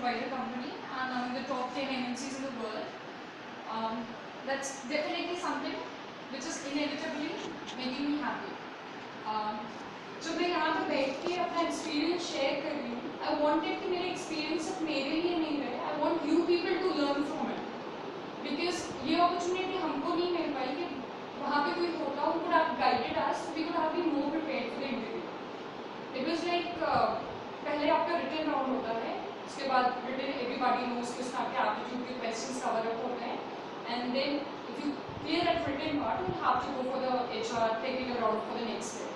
provider company and among the top 10 MNCs in the world. That's definitely something which is inevitably making me happy. जब मैं यहाँ पे बैठ के अपना एक्सपीरियंस शेयर कर रही हूँ, I wanted कि मेरे एक्सपीरियंस सिर्फ मेरे लिए नहीं रहे, I want you people to learn from it. Because ये अपॉर्चुनिटी हमको नहीं मिल पाई कि वहाँ पे कोई होता, who could have guided us, so we could have been more prepared for the interview. It was like पहले आपका written round होता है, उसके बाद written everybody knows कि उसमें आपके aptitude के questions cover up होते हैं, and then if you clear that written part, you have to go for the HR technical round for the next step.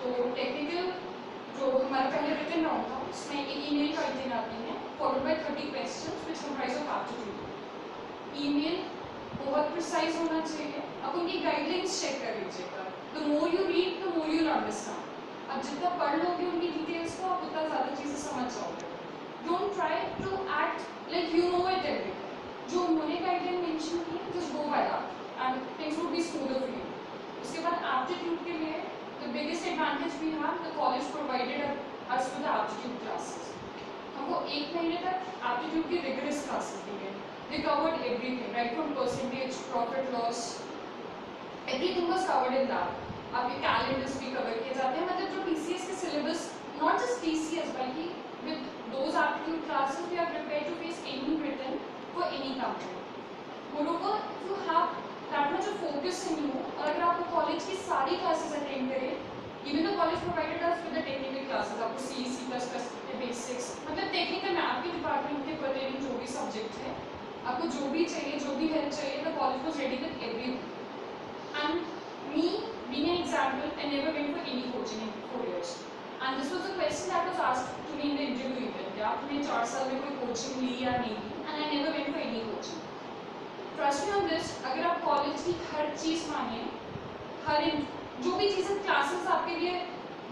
तो टेक्निकल जो हमारा पहले रिटन राउंड था उसमें एक ईमेल का दिन आती है followed by 30 questions which comprise of aptitude. Email बहुत प्रिसाइज होना चाहिए. अब उनकी गाइडलाइंस चेक कर लीजिएगा. The more you read the more you will understand. अब जितना पढ़ लोगे उनकी डिटेल्स को आप उतना ज़्यादा चीज़ें समझ जाओगे. Don't try to act like you know it everything. जो उन्होंने गाइडलाइन मेंशन की just go by that and things would be smoother for you. उसके बाद एप्टीट्यूड के लिए the biggest advantage we have, the college provided us with the aptitude classes. हमको एक महीने तक aptitude की rigorous classes दी गई. They covered everything, right from percentage, profit loss, everything was covered in that. आपके calendars भी cover किए जाते हैं. मतलब जो TCS के syllabus, not just TCS बल्कि with those aptitude classes we are prepared to face any written for any company. Moreover, if you have that much of focus in you, और अगर आप कॉलेज की सारी क्लासेस अटेंड करें, even the college provided us with the technical classes, आपको C, C++, basics, मतलब technical में आपके डिपार्टमेंट के परटेनिंग जो भी सब्जेक्ट है, आपको जो भी चाहिए, जो भी हेल्प चाहिए, the college was ready with everything. And me, being an example, I never went for any coaching in 4 years. And this was a question that was asked to me in the interview even, कि आपने 4 साल में कोई coaching ली या नहीं ली, and I never went for any coaching. Trust me on this. अगर आप college की हर चीज़ मानिए, हर जो भी चीज़ें क्लासेस आपके लिए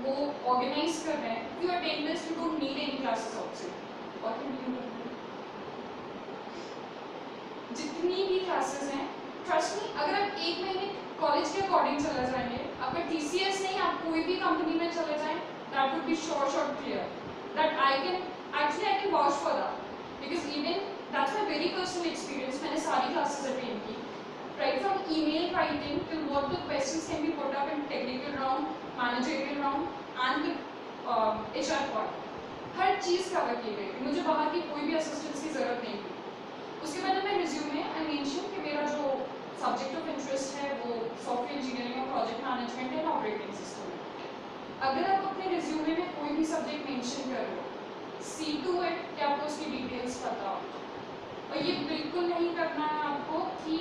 वो ऑर्गेनाइज कर रहे हैं, you attend this, you don't need any classes outside. और जितनी भी क्लासेस हैं, ट्रस्ट मी, अगर आप एक महीने कॉलेज के अकॉर्डिंग चले जाएंगे, आपका TCS नहीं, आप कोई भी कंपनी में चले जाएं, that would be sure clear that I can vouch for that. Because even that's my very personal experience. मैंने सारी classes attend की, right from email writing till what the questions can be put up in technical round, managerial round and the HR part. Her cheese cover की गई. मुझे बाहर की कोई भी असिस्टेंस की ज़रूरत नहीं थी. उसके बाद मैं रिज्यूमे आई मेंशन कि मेरा जो सब्जेक्ट ऑफ इंटरेस्ट है वो सॉफ्टवेयर इंजीनियरिंग और project management and operating system है. अगर आप अपने रिज्यूमे में कोई भी सब्जेक्ट मेंशन कर रहे हो, सी टू इट कि आपको उसकी डिटेल्स पता हो. और ये बिल्कुल नहीं करना है आपको कि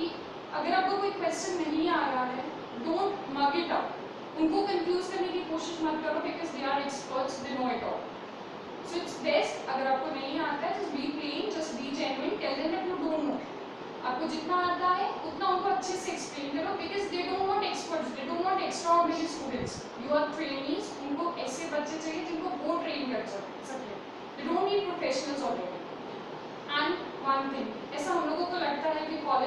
अगर आपको कोई क्वेश्चन नहीं आ रहा है, डोंट मग इट अप. उनको कंफ्यूज करने की कोशिश मत करो, because they are experts, they know it all. So it's best, अगर आपको नहीं आता है just be plain, just be genuine, tell them that you don't know. आपको जितना आता है उतना उनको अच्छे से एक्सप्लेन करो, because they don't want experts, they don't want extraordinary students. You are trainees. उनको ऐसे बच्चे चाहिए जिनको वो ट्रेन कर सके. They don't need professionals already. And one thing, ऐसा हम लोगों को लगता है कि कॉलेज